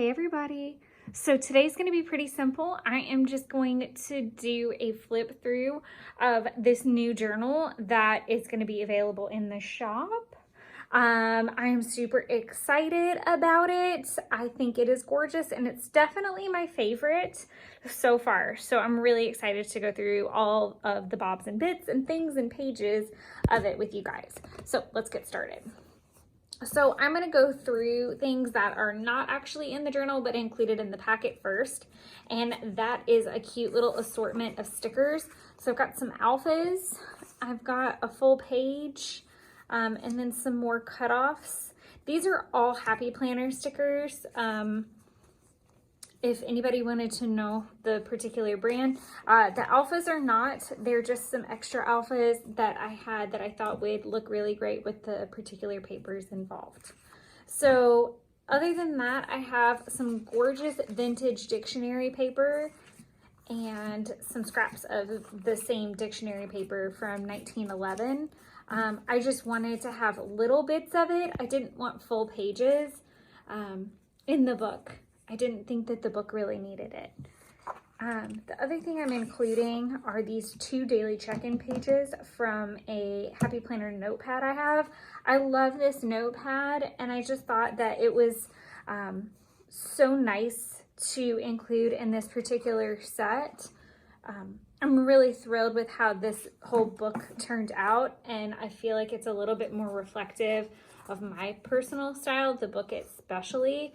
Hey everybody. So today's going to be pretty simple. I am just going to do a flip through of this new journal that is going to be available in the shop. I am super excited about it. I think it is gorgeous and it's definitely my favorite so far. So I'm really excited to go through all of the bobs and bits and things and pages of it with you guys. So let's get started. So I'm going to go through things that are not actually in the journal but included in the packet first, and that is a cute little assortment of stickers. So I've got some alphas, I've got a full page, and then some more cutoffs. These are all Happy Planner stickers. If anybody wanted to know the particular brand, the alphas are not, they're just some extra alphas that I had that I thought would look really great with the particular papers involved. So other than that, I have some gorgeous vintage dictionary paper and some scraps of the same dictionary paper from 1911. I just wanted to have little bits of it. I didn't want full pages in the book. I didn't think that the book really needed it. The other thing I'm including are these 2 daily check-in pages from a Happy Planner notepad I have. I love this notepad and I just thought that it was so nice to include in this particular set. I'm really thrilled with how this whole book turned out, and I feel like it's a little bit more reflective of my personal style, the book especially.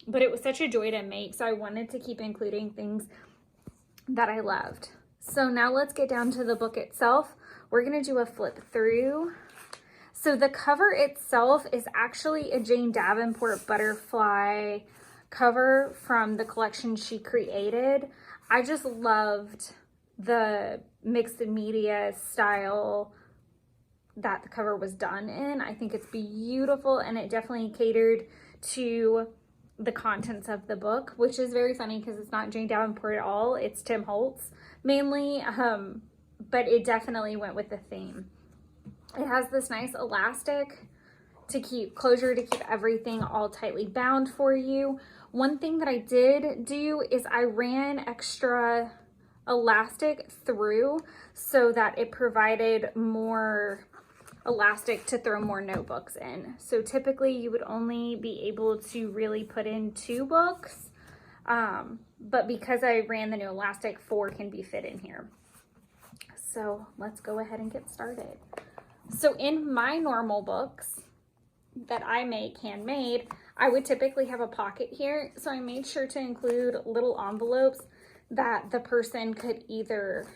But it was such a joy to make, so I wanted to keep including things that I loved. So now let's get down to the book itself. We're going to do a flip through. So the cover itself is actually a Jane Davenport butterfly cover from the collection she created. I just loved the mixed media style that the cover was done in. I think it's beautiful, and it definitely catered to the contents of the book, which is very funny because it's not Jane Davenport at all. It's Tim Holtz mainly, but it definitely went with the theme. It has this nice elastic to keep closure, to keep everything all tightly bound for you. One thing that I did do is I ran extra elastic through so that it provided more elastic to throw more notebooks in. So typically you would only be able to really put in 2 books, but because I ran the new elastic, 4 can be fit in here. So let's go ahead and get started. So in my normal books that I make handmade, I would typically have a pocket here. So I made sure to include little envelopes that the person could either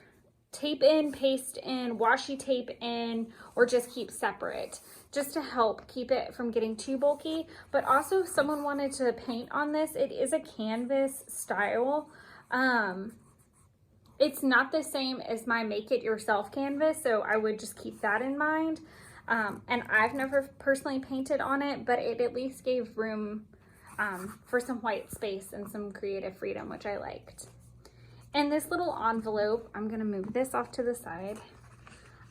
tape in, paste in, washi tape in, or just keep separate, just to help keep it from getting too bulky. But also if someone wanted to paint on this, it is a canvas style. It's not the same as my make it yourself canvas, so I would just keep that in mind. And I've never personally painted on it, but it at least gave room for some white space and some creative freedom, which I liked. In this little envelope, I'm gonna move this off to the side.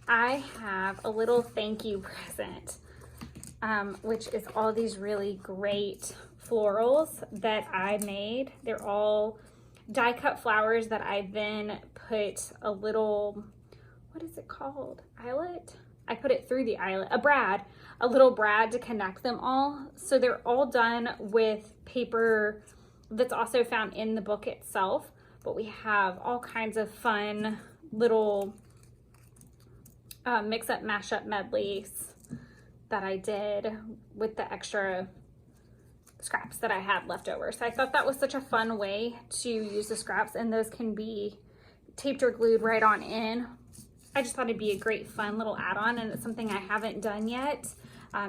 I have a little thank you present, which is all these really great florals that I made. They're all die cut flowers that I then put a little, what is it called? Eyelet? I put it through the eyelet, a little brad to connect them all. So they're all done with paper that's also found in the book itself. But we have all kinds of fun little mix-up, mash-up medleys that I did with the extra scraps that I had left over. So I thought that was such a fun way to use the scraps, and those can be taped or glued right on in. I just thought it'd be a great fun little add-on, and it's something I haven't done yet.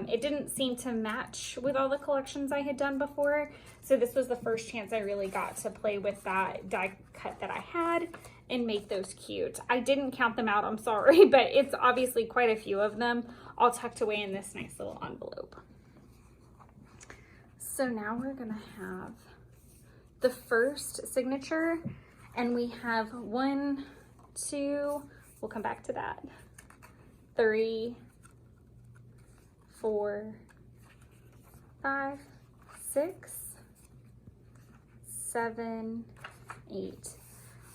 It didn't seem to match with all the collections I had done before, so this was the first chance I really got to play with that die cut that I had and make those cute. I didn't count them out, I'm sorry, but it's obviously quite a few of them all tucked away in this nice little envelope. So now we're gonna have the first signature, and we have 1, 2, we'll come back to that, 3, 4, 5, 6, 7, 8,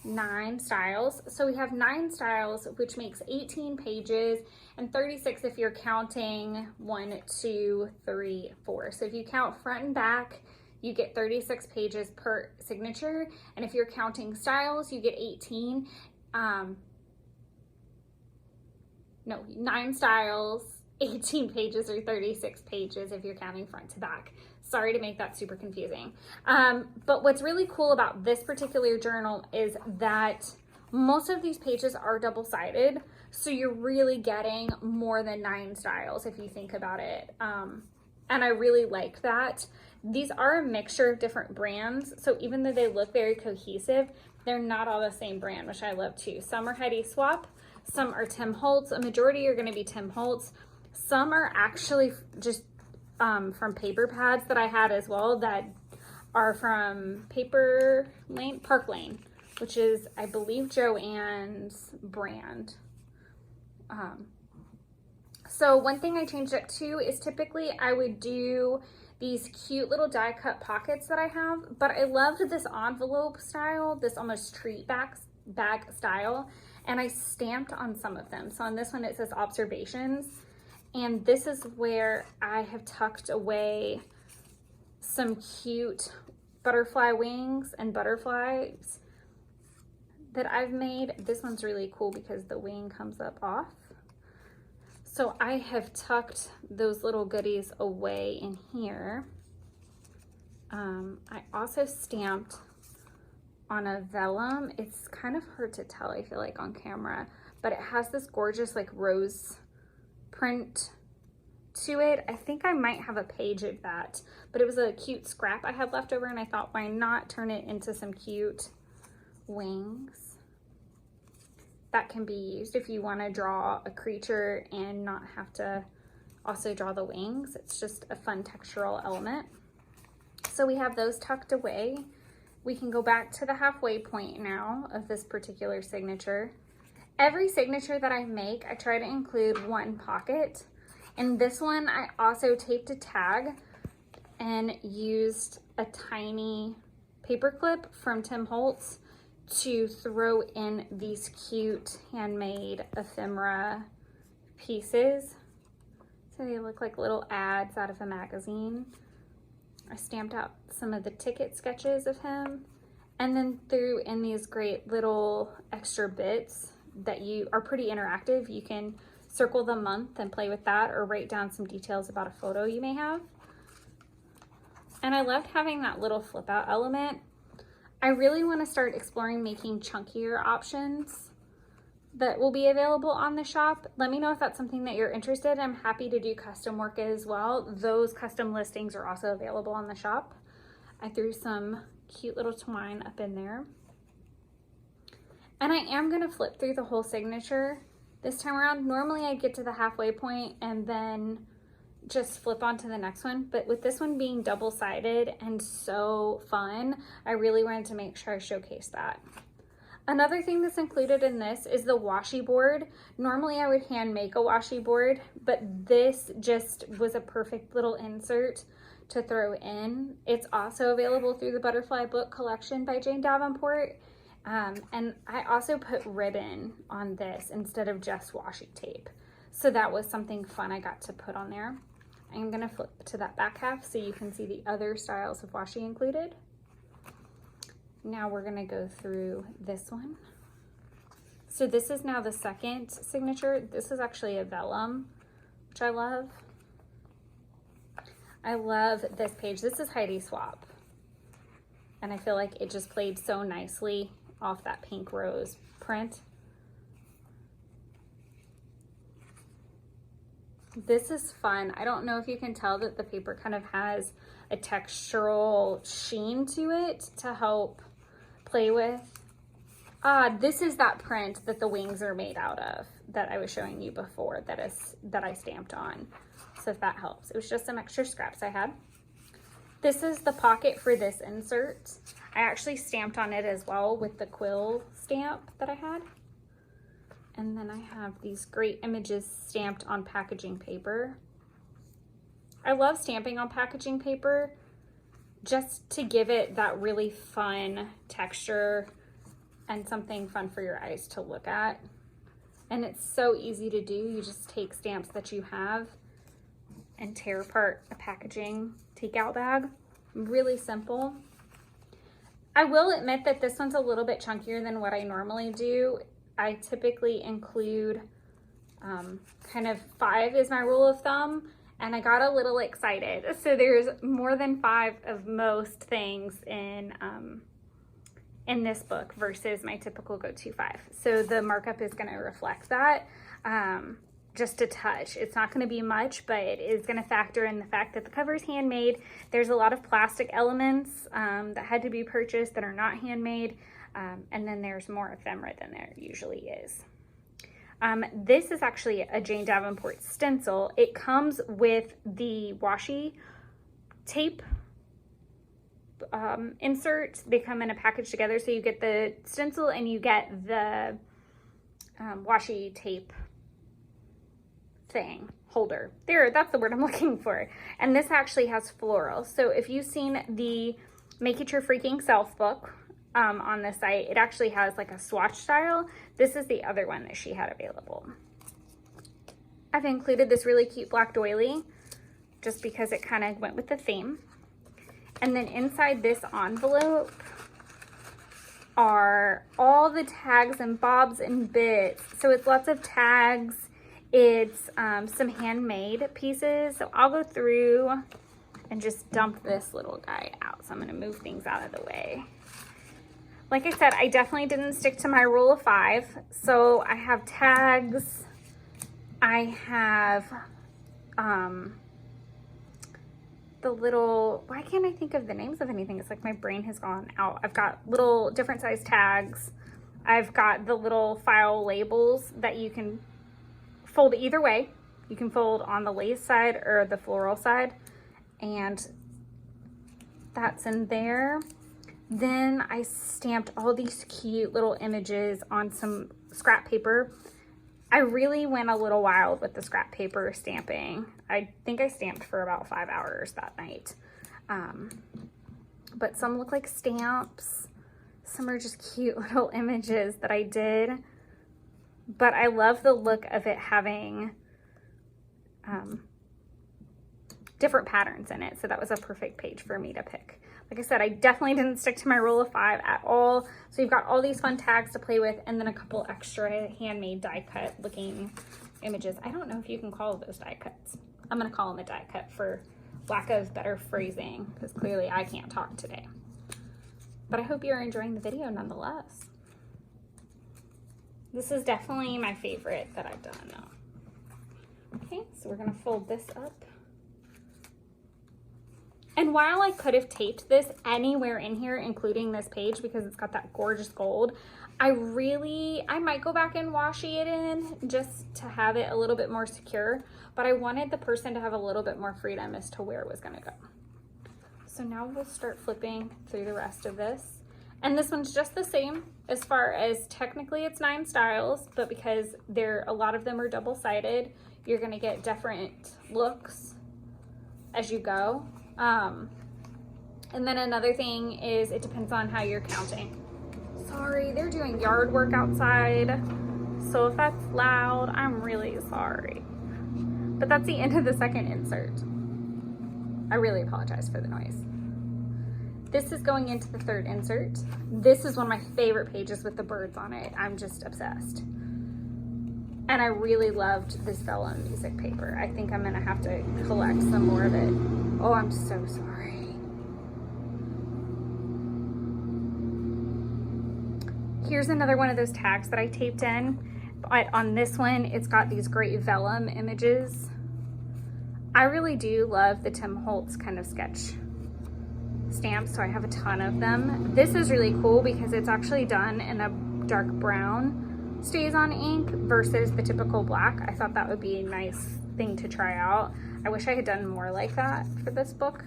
9 styles. So we have 9 styles, which makes 18 pages, and 36 if you're counting 1, 2, 3, 4. So if you count front and back, you get 36 pages per signature. And if you're counting styles, you get 18. No, 9 styles, 18 pages, or 36 pages if you're counting front to back. Sorry to make that super confusing. But what's really cool about this particular journal is that most of these pages are double-sided. So you're really getting more than 9 styles if you think about it. And I really like that. These are a mixture of different brands. So even though they look very cohesive, they're not all the same brand, which I love too. Some are Heidi Swapp, some are Tim Holtz. A majority are gonna be Tim Holtz. Some are actually just from paper pads that I had as well that are from Park Lane, which is, I believe, Joanne's brand. So one thing I changed up to is typically I would do these cute little die cut pockets that I have, but I loved this envelope style, this almost treat bag style, and I stamped on some of them. So on this one it says observations, and this is where I have tucked away some cute butterfly wings and butterflies that I've made. This one's really cool because the wing comes up off. So I have tucked those little goodies away in here. I also stamped on a vellum. It's kind of hard to tell, I feel like, on camera, but it has this gorgeous like rose print to it. I think I might have a page of that, but it was a cute scrap I had left over, and I thought, why not turn it into some cute wings that can be used if you want to draw a creature and not have to also draw the wings. It's just a fun textural element. So we have those tucked away. We can go back to the halfway point now of this particular signature. Every signature that I make, I try to include one pocket. And this one, I also taped a tag and used a tiny paper clip from Tim Holtz to throw in these cute handmade ephemera pieces. So they look like little ads out of a magazine. I stamped out some of the ticket sketches of him, and then threw in these great little extra bits that are pretty interactive. You can circle the month and play with that, or write down some details about a photo you may have. And I loved having that little flip out element. I really want to start exploring making chunkier options that will be available on the shop. Let me know if that's something that you're interested in. I'm happy to do custom work as well. Those custom listings are also available on the shop. I threw some cute little twine up in there. And I am going to flip through the whole signature this time around. Normally I get to the halfway point and then just flip on to the next one, but with this one being double-sided and so fun, I really wanted to make sure I showcase that. Another thing that's included in this is the washi board. Normally I would hand make a washi board, but this just was a perfect little insert to throw in. It's also available through the Butterfly Book Collection by Jane Davenport. And I also put ribbon on this instead of just washi tape. So that was something fun I got to put on there. I'm gonna flip to that back half so you can see the other styles of washi included. Now we're gonna go through this one. So this is now the second signature. This is actually a vellum, which I love. I love this page. This is Heidi Swapp. And I feel like it just played so nicely off that pink rose print. This is fun. I don't know if you can tell that the paper kind of has a textural sheen to it to help play with. This is that print that the wings are made out of that I was showing you before that I stamped on. So if that helps. It was just some extra scraps I had. This is the pocket for this insert. I actually stamped on it as well with the quill stamp that I had. And then I have these great images stamped on packaging paper. I love stamping on packaging paper just to give it that really fun texture and something fun for your eyes to look at. And it's so easy to do. You just take stamps that you have and tear apart a packaging takeout bag. Really simple. I will admit that this one's a little bit chunkier than what I normally do. I typically include kind of 5 is my rule of thumb, and I got a little excited. So there's more than 5 of most things in this book versus my typical go-to 5. So the markup is going to reflect that. Just a touch. It's not going to be much, but it is going to factor in the fact that the cover is handmade. There's a lot of plastic elements that had to be purchased that are not handmade, and then there's more ephemera than there usually is. This is actually a Jane Davenport stencil. It comes with the washi tape insert. They come in a package together, so you get the stencil and you get the washi tape thing holder there. That's the word I'm looking for. And this actually has floral. So if you've seen the Make It Your Freaking Self book on the site, it actually has like a swatch style. This is the other one that she had available. I've included this really cute black doily just because it kind of went with the theme. And then inside this envelope are all the tags and bobs and bits. So it's lots of tags. It's some handmade pieces. So I'll go through and just dump this little guy out. So I'm going to move things out of the way. Like I said, I definitely didn't stick to my rule of 5. So I have tags. I have the little, why can't I think of the names of anything? It's like my brain has gone out. I've got little different size tags. I've got the little file labels that you can fold either way. You can fold on the lace side or the floral side, and that's in there. Then I stamped all these cute little images on some scrap paper. I really went a little wild with the scrap paper stamping. I think I stamped for about 5 hours that night. But some look like stamps. Some are just cute little images that I did. But I love the look of it having different patterns in it. So that was a perfect page for me to pick. Like I said, I definitely didn't stick to my rule of 5 at all. So you've got all these fun tags to play with, and then a couple extra handmade die cut looking images. I don't know if you can call those die cuts. I'm gonna call them a die cut for lack of better phrasing, because clearly I can't talk today. But I hope you're enjoying the video nonetheless. This is definitely my favorite that I've done though. Okay, so we're gonna fold this up. And while I could have taped this anywhere in here, including this page, because it's got that gorgeous gold, I might go back and washi it in just to have it a little bit more secure, but I wanted the person to have a little bit more freedom as to where it was gonna go. So now we'll start flipping through the rest of this. And this one's just the same as far as technically it's 9 styles, but because a lot of them are double-sided, you're gonna get different looks as you go. And then another thing is it depends on how you're counting. Sorry, they're doing yard work outside, so if that's loud, I'm really sorry. But that's the end of the second insert. I really apologize for the noise. This is going into the third insert. This is one of my favorite pages with the birds on it. I'm just obsessed. And I really loved this vellum music paper. I think I'm gonna have to collect some more of it. Oh, I'm so sorry. Here's another one of those tags that I taped in. But on this one, it's got these great vellum images. I really do love the Tim Holtz kind of sketch stamps, so I have a ton of them. This is really cool because it's actually done in a dark brown stays on ink versus the typical black. I thought that would be a nice thing to try out. I wish I had done more like that for this book,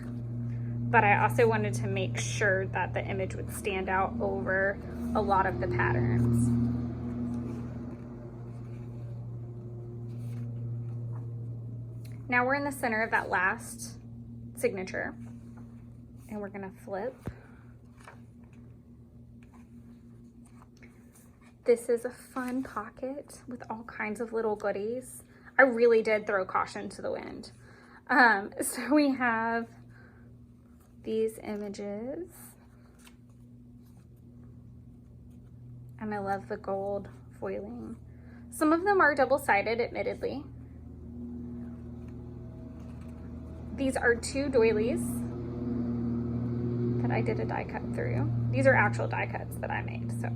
but I also wanted to make sure that the image would stand out over a lot of the patterns. Now we're in the center of that last signature. and we're gonna flip. This is a fun pocket with all kinds of little goodies. I really did throw caution to the wind. So we have these images. And I love the gold foiling. Some of them are double-sided, admittedly. These are 2 doilies that I did a die cut through. These are actual die cuts that I made, so.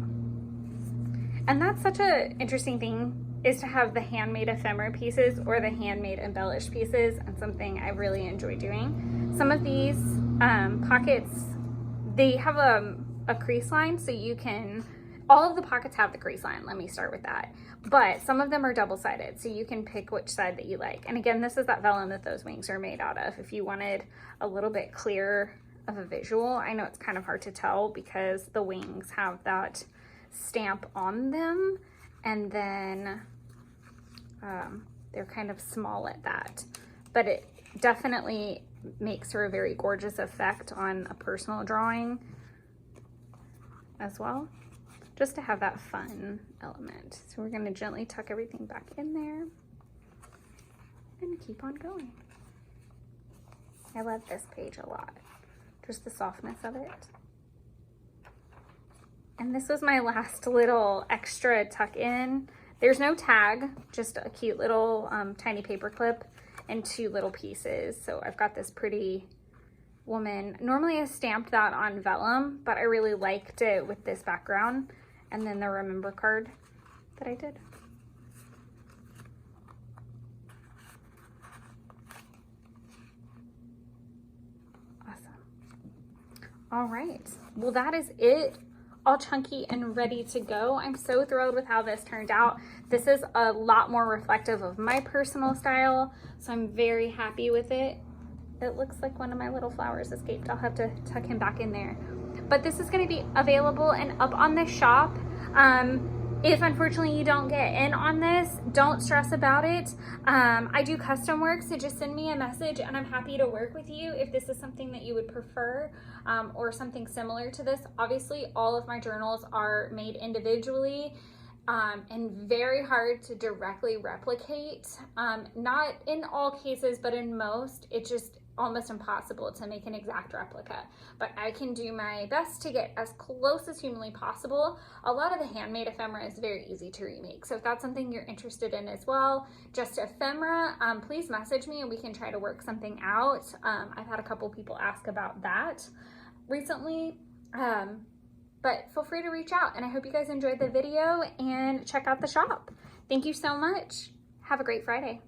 And that's such an interesting thing, is to have the handmade ephemera pieces or the handmade embellished pieces, and something I really enjoy doing. Some of these pockets, they have a crease line, so you can, all of the pockets have the crease line, let me start with that. But some of them are double-sided, so you can pick which side that you like. And again, this is that vellum that those wings are made out of. If you wanted a little bit clearer of a visual, I know it's kind of hard to tell because the wings have that stamp on them, and then they're kind of small at that. But it definitely makes for a very gorgeous effect on a personal drawing as well, just to have that fun element. So we're gonna gently tuck everything back in there and keep on going. I love this page a lot, just the softness of it. And this was my last little extra tuck in. There's no tag, just a cute little tiny paper clip and 2 little pieces. So I've got this pretty woman. Normally I stamped that on vellum, but I really liked it with this background. And then the remember card that I did. Awesome. All right, well, that is it. All chunky and ready to go. I'm so thrilled with how this turned out. This is a lot more reflective of my personal style, so I'm very happy with it. It looks like one of my little flowers escaped. I'll have to tuck him back in there. But this is gonna be available and up on the shop. If unfortunately you don't get in on this, don't stress about it. I do custom work, so just send me a message and I'm happy to work with you if this is something that you would prefer, or something similar to this. Obviously, all of my journals are made individually and very hard to directly replicate. Not in all cases, but in most, it's just almost impossible to make an exact replica, but I can do my best to get as close as humanly possible. A lot of the handmade ephemera is very easy to remake, so if that's something you're interested in as well, just ephemera, please message me and we can try to work something out. I've had a couple people ask about that recently, but feel free to reach out, and I hope you guys enjoyed the video and check out the shop. Thank you so much. Have a great Friday.